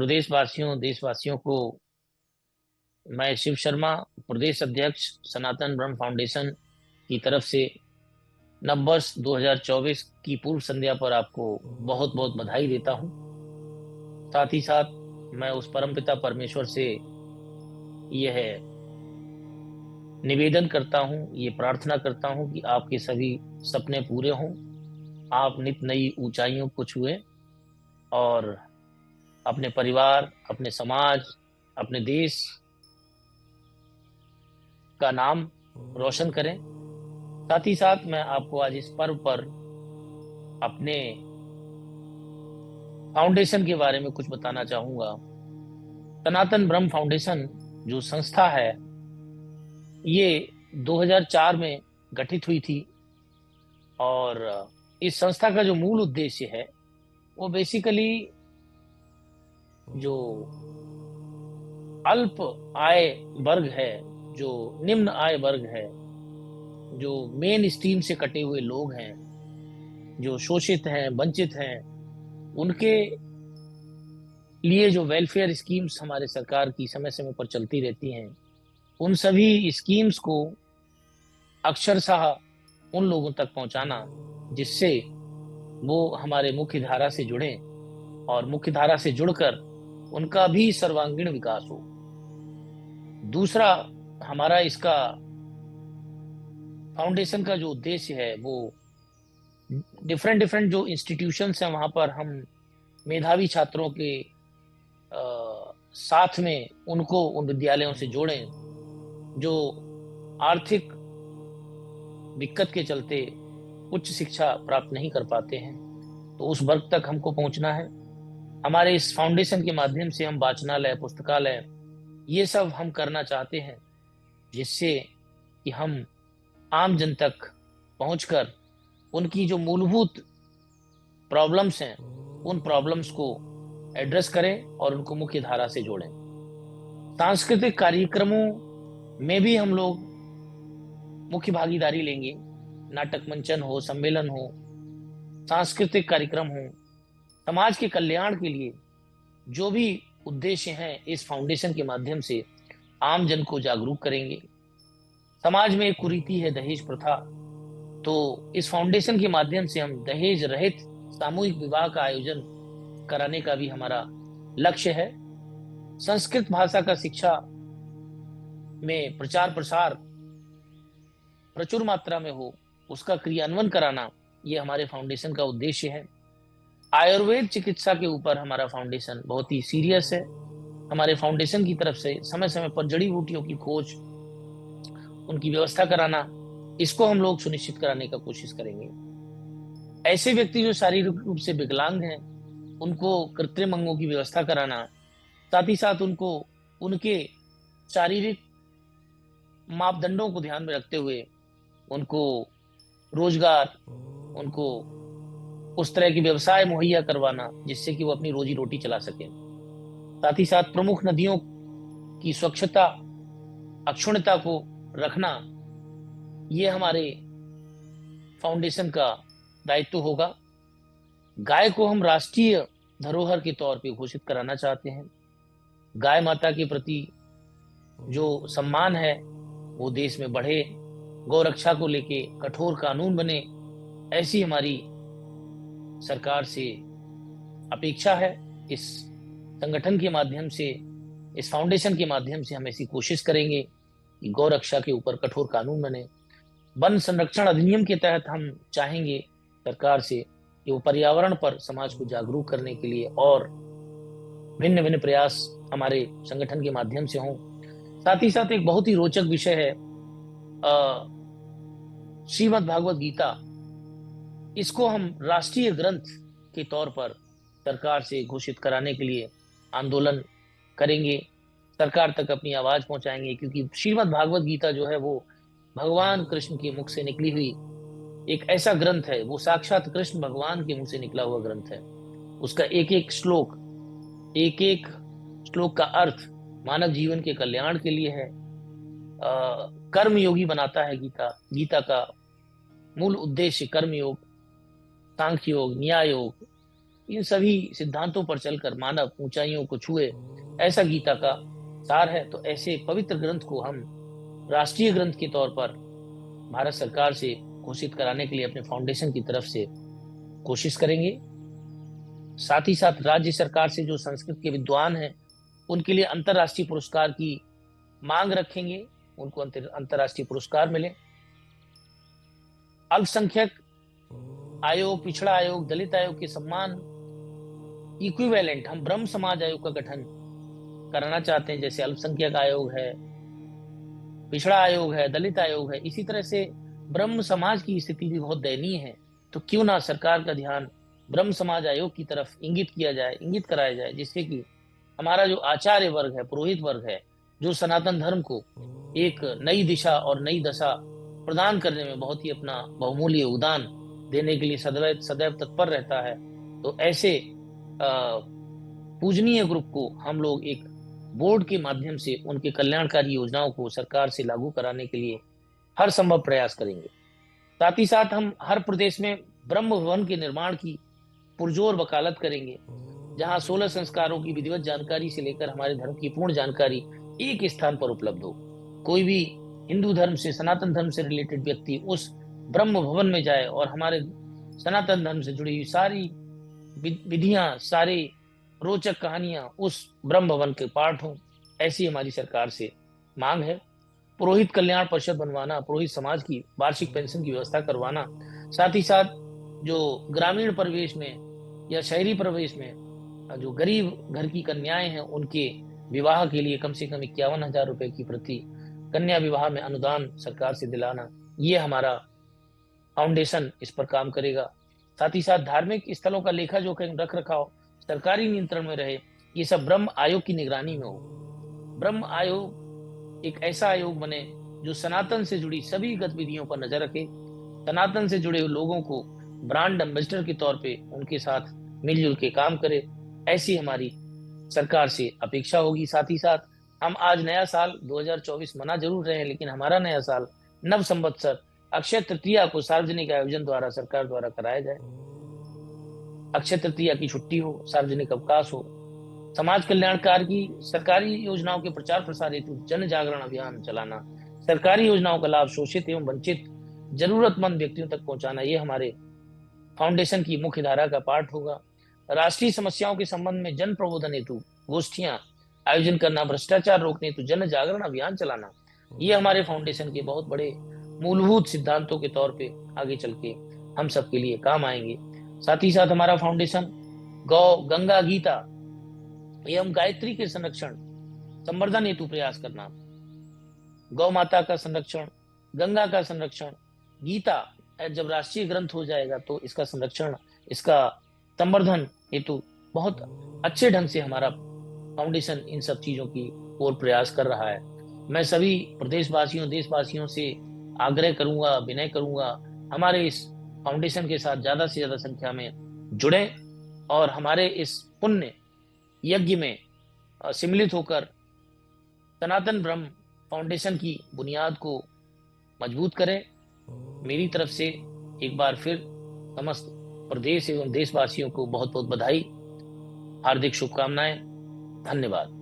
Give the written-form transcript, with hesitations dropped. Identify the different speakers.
Speaker 1: प्रदेशवासियों देशवासियों को मैं शिव शर्मा, प्रदेश अध्यक्ष सनातन ब्रह्म फाउंडेशन की तरफ से नववर्ष 2024 की पूर्व संध्या पर आपको बहुत बहुत बधाई देता हूं। साथ ही साथ मैं उस परमपिता परमेश्वर से यह निवेदन करता हूं, ये प्रार्थना करता हूं कि आपके सभी सपने पूरे हों, आप नित नई ऊंचाइयों को छुएं और अपने परिवार, अपने समाज, अपने देश का नाम रोशन करें। साथ ही साथ मैं आपको आज इस पर्व पर अपने फाउंडेशन के बारे में कुछ बताना चाहूंगा। सनातन ब्रह्म फाउंडेशन जो संस्था है, ये 2004 में गठित हुई थी और इस संस्था का जो मूल उद्देश्य है वो बेसिकली जो अल्प आय वर्ग है, जो निम्न आय वर्ग है, जो मेन स्ट्रीम से कटे हुए लोग हैं, जो शोषित हैं, वंचित हैं, उनके लिए जो वेलफेयर स्कीम्स हमारे सरकार की समय समय पर चलती रहती हैं, उन सभी स्कीम्स को अक्षरशः उन लोगों तक पहुंचाना जिससे वो हमारे मुख्य धारा से जुड़े और मुख्य धारा से जुड़कर उनका भी सर्वांगीण विकास हो। दूसरा, हमारा इसका फाउंडेशन का जो उद्देश्य है वो डिफरेंट डिफरेंट जो इंस्टीट्यूशंस हैं वहां पर हम मेधावी छात्रों के साथ में उनको उन विद्यालयों से जोड़ें जो आर्थिक दिक्कत के चलते उच्च शिक्षा प्राप्त नहीं कर पाते हैं, तो उस वर्ग तक हमको पहुंचना है। हमारे इस फाउंडेशन के माध्यम से हम वाचनालय, पुस्तकालय, ये सब हम करना चाहते हैं जिससे कि हम आम जन तक पहुंचकर उनकी जो मूलभूत प्रॉब्लम्स हैं उन प्रॉब्लम्स को एड्रेस करें और उनको मुख्य धारा से जोड़ें। सांस्कृतिक कार्यक्रमों में भी हम लोग मुख्य भागीदारी लेंगे। नाटक मंचन हो, सम्मेलन हो, सांस्कृतिक कार्यक्रम हो, समाज के कल्याण के लिए जो भी उद्देश्य हैं इस फाउंडेशन के माध्यम से आम जन को जागरूक करेंगे। समाज में एक कुरीति है दहेज प्रथा, तो इस फाउंडेशन के माध्यम से हम दहेज रहित सामूहिक विवाह का आयोजन कराने का भी हमारा लक्ष्य है। संस्कृत भाषा का शिक्षा में प्रचार प्रसार प्रचुर मात्रा में हो, उसका क्रियान्वयन कराना, ये हमारे फाउंडेशन का उद्देश्य है। आयुर्वेद चिकित्सा के ऊपर हमारा फाउंडेशन बहुत ही सीरियस है। हमारे फाउंडेशन की तरफ से समय समय पर जड़ी बूटियों की खोज, उनकी व्यवस्था कराना, इसको हम लोग सुनिश्चित कराने का कोशिश करेंगे। ऐसे व्यक्ति जो शारीरिक रूप से विकलांग हैं उनको कृत्रिम अंगों की व्यवस्था कराना, साथ ही साथ उनको उनके शारीरिक मापदंडों को ध्यान में रखते हुए उनको रोजगार, उनको उस तरह की व्यवसाय मुहैया करवाना जिससे कि वो अपनी रोजी रोटी चला सके। साथ ही साथ प्रमुख नदियों की स्वच्छता, अक्षुण्णता को रखना, ये हमारे फाउंडेशन का दायित्व होगा। गाय को हम राष्ट्रीय धरोहर के तौर पे घोषित कराना चाहते हैं। गाय माता के प्रति जो सम्मान है वो देश में बढ़े, गौ रक्षा को लेके कठोर कानून बने, ऐसी हमारी सरकार से अपेक्षा है। इस संगठन के माध्यम से, इस फाउंडेशन के माध्यम से हम ऐसी कोशिश करेंगे कि गौ रक्षा के ऊपर कठोर कानून बने। वन संरक्षण अधिनियम के तहत हम चाहेंगे सरकार से कि वो पर्यावरण पर समाज को जागरूक करने के लिए और भिन्न भिन्न प्रयास हमारे संगठन के माध्यम से हों। साथ ही साथ एक बहुत ही रोचक विषय है श्रीमद् भागवत गीता। इसको हम राष्ट्रीय ग्रंथ के तौर पर सरकार से घोषित कराने के लिए आंदोलन करेंगे, सरकार तक अपनी आवाज पहुंचाएंगे, क्योंकि श्रीमद् भागवत गीता जो है वो भगवान कृष्ण के मुख से निकली हुई एक ऐसा ग्रंथ है, वो साक्षात कृष्ण भगवान के मुंह से निकला हुआ ग्रंथ है। उसका एक एक श्लोक, एक एक श्लोक का अर्थ मानव जीवन के कल्याण के लिए है। कर्म योगी बनाता है गीता। गीता का मूल उद्देश्य कर्म योग, सांख्य योग, न्याय योग, इन सभी सिद्धांतों पर चलकर मानव ऊंचाइयों को छुए, ऐसा गीता का सार है। तो ऐसे पवित्र ग्रंथ को हम राष्ट्रीय ग्रंथ के तौर पर भारत सरकार से घोषित कराने के लिए अपने फाउंडेशन की तरफ से कोशिश करेंगे। साथ ही साथ राज्य सरकार से जो संस्कृत के विद्वान हैं उनके लिए अंतर्राष्ट्रीय पुरस्कार की मांग रखेंगे, उनको अंतर्राष्ट्रीय पुरस्कार मिले। अल्पसंख्यक आयोग, पिछड़ा आयोग, दलित आयोग के सम्मान इक्विवेलेंट हम ब्रह्म समाज आयोग का गठन कराना चाहते हैं। जैसे अल्पसंख्यक आयोग है, पिछड़ा आयोग है, दलित आयोग है, इसी तरह से ब्रह्म समाज की स्थिति भी बहुत दयनीय है। तो क्यों ना सरकार का ध्यान ब्रह्म समाज आयोग की तरफ इंगित किया जाए, इंगित कराया जाए, जिससे कि हमारा जो आचार्य वर्ग है, पुरोहित वर्ग है, जो सनातन धर्म को एक नई दिशा और नई दशा प्रदान करने में बहुत ही अपना बहुमूल्य योगदान देने के लिए सदैव सदैव तत्पर रहता है, तो ऐसे पूजनीय ग्रुप को हम लोग एक बोर्ड के माध्यम से उनके कल्याणकारी योजनाओं को सरकार से लागू कराने के लिए हर संभव प्रयास करेंगे। साथ ही साथ हम हर प्रदेश में ब्रह्म भवन के निर्माण की पुरजोर वकालत करेंगे, जहां 16 संस्कारों की विधिवत जानकारी से लेकर हमारे धर्म की पूर्ण जानकारी एक स्थान पर उपलब्ध हो। कोई भी हिंदू धर्म से, सनातन धर्म से रिलेटेड व्यक्ति उस ब्रह्म भवन में जाए और हमारे सनातन धर्म से जुड़ी हुई सारी विधियां, सारी रोचक कहानियां उस ब्रह्म भवन के पाठ हों, ऐसी हमारी सरकार से मांग है। पुरोहित कल्याण परिषद बनवाना, पुरोहित समाज की वार्षिक पेंशन की व्यवस्था करवाना, साथ ही साथ जो ग्रामीण परिवेश में या शहरी परिवेश में जो गरीब घर की कन्याएं हैं उनके विवाह के लिए कम से कम 51,000 रुपए की प्रति कन्या विवाह में अनुदान सरकार से दिलाना, ये हमारा फाउंडेशन इस पर काम करेगा। साथ ही साथ धार्मिक स्थलों का लेखा जोखा रख रखाव सरकारी नियंत्रण में रहे, ये सब ब्रह्म आयोग की निगरानी में हो। ब्रह्म आयोग एक ऐसा आयोग बने जो सनातन से जुड़ी सभी गतिविधियों पर नजर रखे, सनातन से जुड़े लोगों को ब्रांड एम्बेसडर के तौर पे उनके साथ मिलजुल के काम करे, ऐसी हमारी सरकार से अपेक्षा होगी। साथ ही साथ हम आज नया साल 2024 मना जरूर रहे हैं, लेकिन हमारा नया साल नव संवत्सर अक्षय तृतीया को सार्वजनिक आयोजन द्वारा सरकार द्वारा कराया जाए। अक्षय तृतीया की छुट्टी हो, सार्वजनिक अवकाश हो, समाज कल्याणकार की सरकारी योजनाओं के प्रचार प्रसार हेतु जन जागरण अभियान चलाना, सरकारी योजनाओं का लाभ शोषित एवं वंचित जरूरतमंद व्यक्तियों तक पहुंचाना, ये हमारे फाउंडेशन की मुख्य धारा का पाठ होगा। राष्ट्रीय समस्याओं के संबंध में जन प्रबोधन हेतु गोष्ठियां आयोजन करना, भ्रष्टाचार रोकने हेतु जन जागरण अभियान चलाना, ये हमारे फाउंडेशन के बहुत बड़े मूलभूत सिद्धांतों के तौर पे आगे चल के हम सबके लिए काम आएंगे। साथ ही साथ हमारा फाउंडेशन गौ, गंगा, गीता एवं गायत्री के संरक्षण संवर्धन हेतु प्रयास करना, गौ माता का संरक्षण, गंगा का संरक्षण, गीता जब राष्ट्रीय ग्रंथ हो जाएगा तो इसका संरक्षण, इसका संवर्धन हेतु बहुत अच्छे ढंग से हमारा फाउंडेशन इन सब चीजों की ओर प्रयास कर रहा है। मैं सभी प्रदेशवासियों, देशवासियों से आग्रह करूंगा, विनय करूंगा, हमारे इस फाउंडेशन के साथ ज्यादा से ज्यादा संख्या में जुड़े और हमारे इस पुण्य यज्ञ में सम्मिलित होकर सनातन ब्रह्म फाउंडेशन की बुनियाद को मजबूत करें। मेरी तरफ से एक बार फिर समस्त प्रदेश एवं देशवासियों को बहुत बहुत बधाई, हार्दिक शुभकामनाएं, धन्यवाद।